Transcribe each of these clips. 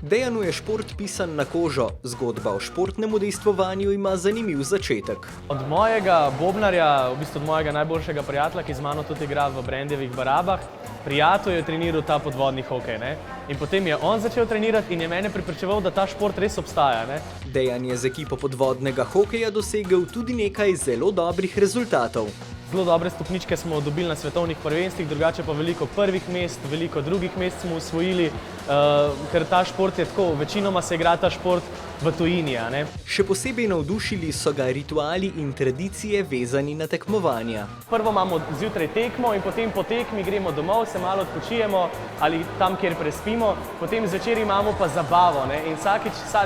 Dejanu je šport pisan na kožo, zgodba o športnem udejstvovanju ima zanimiv začetek. Od mojega bobnarja, v bistvu od mojega najboljšega prijatelja, ki z mano tudi igra v Brendjevih Barabah, prijatelj je treniral ta podvodni hokej, ne? In potem je on začel trenirati in je mene prepričeval, da ta šport res obstaja, ne? Dejan je z ekipo podvodnega hokeja dosegel tudi nekaj zelo dobrih rezultatov. Zelo dobre stopničke smo dobili na svetovnih prvenstvih, drugače pa veliko prvih mest, veliko drugih mest smo osvojili, ker ta šport je tako, večinoma se igra ta šport v tujini, a ne. Še posebej navdušili so ga rituali in tradicije vezani na tekmovanja. Prvo imamo zjutraj tekmo in potem po tekmi gremo domov, se malo odpočijemo ali tam, kjer prespimo, potem zvečer imamo pa zabavo, ne. In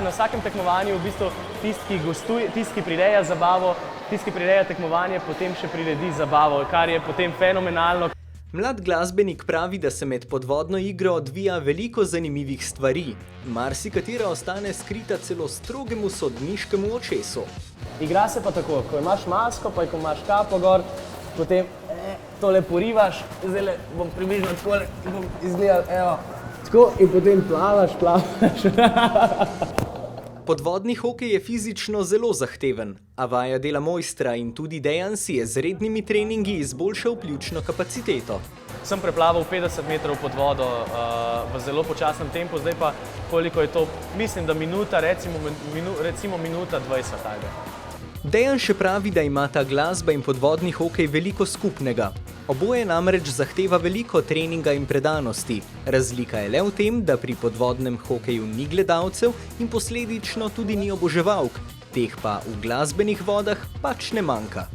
na vsakem tekmovanju v bistvu tisti, ki gostuje, tisti, ki prireja zabavo, tisti, ki prireja tekmovanje, potem še priredi zabavo, kar je potem fenomenalno. Mlad glasbenik pravi, da se med podvodno igro odvija veliko zanimivih stvari. Marsikatera ostane skrita celo strogemu sodniškemu očesu. Igra se pa tako, ko imaš masko, pa ko imaš kapo gor, potem tole porivaš, zdaj bom približno takole, bom izgledal, evo, tako in potem plavaš. Podvodni hokej je fizično zelo zahteven, a vaja dela mojstra in tudi Dejan si je z rednimi treningi izboljšal pljučno kapaciteto. Sem preplaval 50 metrov pod vodo v zelo počasnem tempu, zdaj pa koliko je to, mislim, da minuta, recimo minuta 20 tajga. Dejan še pravi, da ima ta glasba in podvodni hokej veliko skupnega. Oboje namreč zahteva veliko treninga in predanosti. Razlika je le v tem, da pri podvodnem hokeju ni gledalcev in posledično tudi ni oboževalk. Teh pa v glasbenih vodah pač ne manjka.